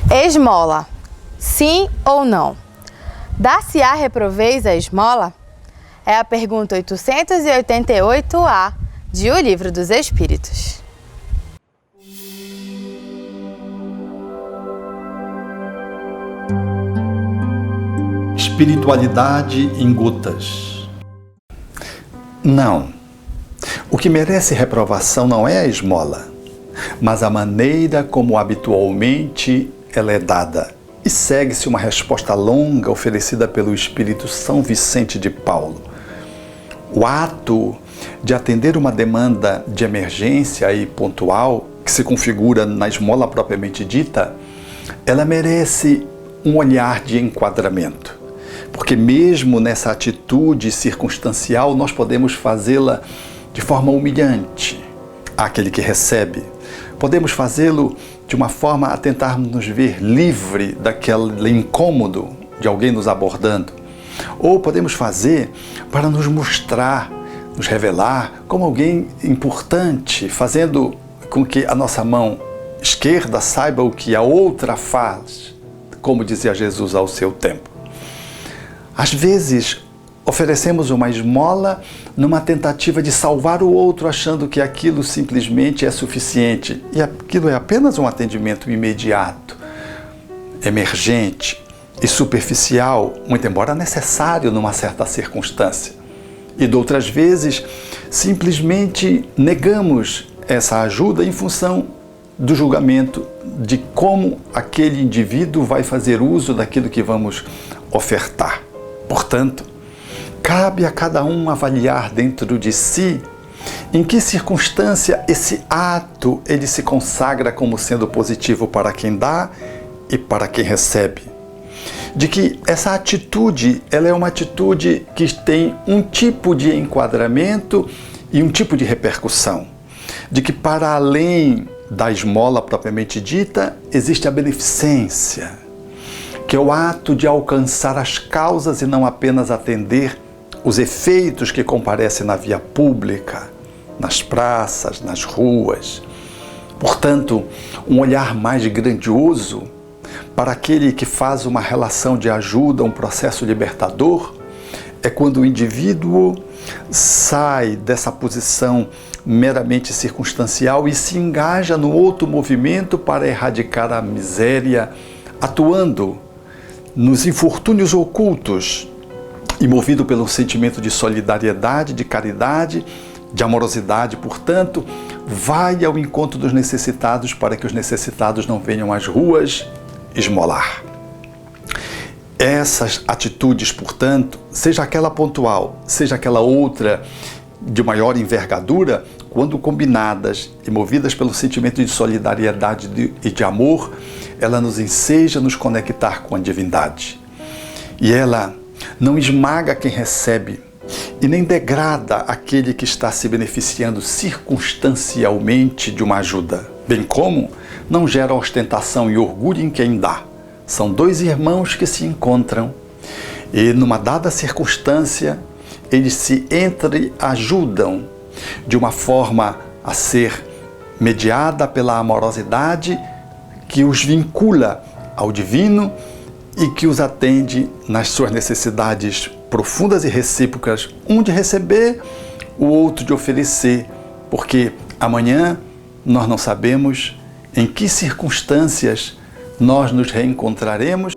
Esmola, sim ou não? Dar-se-á reproveis a esmola? É a pergunta 888A de O Livro dos Espíritos. Espiritualidade em gotas. Não. O que merece reprovação não é a esmola, mas a maneira como habitualmente ela é dada. E segue-se uma resposta longa oferecida pelo Espírito São Vicente de Paulo. O ato de atender uma demanda de emergência e pontual, que se configura na esmola propriamente dita, ela merece um olhar de enquadramento. Porque mesmo nessa atitude circunstancial, nós podemos fazê-la de forma humilhante àquele que recebe. Podemos fazê-lo de uma forma a tentarmos nos ver livre daquele incômodo de alguém nos abordando. Ou podemos fazer para nos mostrar, nos revelar como alguém importante, fazendo com que a nossa mão esquerda saiba o que a outra faz, como dizia Jesus ao seu tempo. Às vezes, oferecemos uma esmola numa tentativa de salvar o outro, achando que aquilo simplesmente é suficiente. E aquilo é apenas um atendimento imediato, emergente e superficial, muito embora necessário numa certa circunstância. E de outras vezes, simplesmente negamos essa ajuda em função do julgamento de como aquele indivíduo vai fazer uso daquilo que vamos ofertar. Portanto, cabe a cada um avaliar dentro de si em que circunstância esse ato ele se consagra como sendo positivo para quem dá e para quem recebe. De que essa atitude ela é uma atitude que tem um tipo de enquadramento e um tipo de repercussão. De que para além da esmola propriamente dita, existe a beneficência, que é o ato de alcançar as causas e não apenas atender os efeitos que comparecem na via pública, nas praças, nas ruas. Portanto, um olhar mais grandioso para aquele que faz uma relação de ajuda, um processo libertador, é quando o indivíduo sai dessa posição meramente circunstancial e se engaja no outro movimento para erradicar a miséria, atuando nos infortúnios ocultos e movido pelo sentimento de solidariedade, de caridade, de amorosidade, portanto, vai ao encontro dos necessitados para que os necessitados não venham às ruas esmolar. Essas atitudes, portanto, seja aquela pontual, seja aquela outra de maior envergadura, quando combinadas e movidas pelo sentimento de solidariedade e de amor, ela nos enseja a nos conectar com a divindade. E ela não esmaga quem recebe e nem degrada aquele que está se beneficiando circunstancialmente de uma ajuda, bem como não gera ostentação e orgulho em quem dá. São dois irmãos que se encontram e, numa dada circunstância, eles se entreajudam de uma forma a ser mediada pela amorosidade que os vincula ao divino e que os atende nas suas necessidades profundas e recíprocas, um de receber, o outro de oferecer, porque amanhã nós não sabemos em que circunstâncias nós nos reencontraremos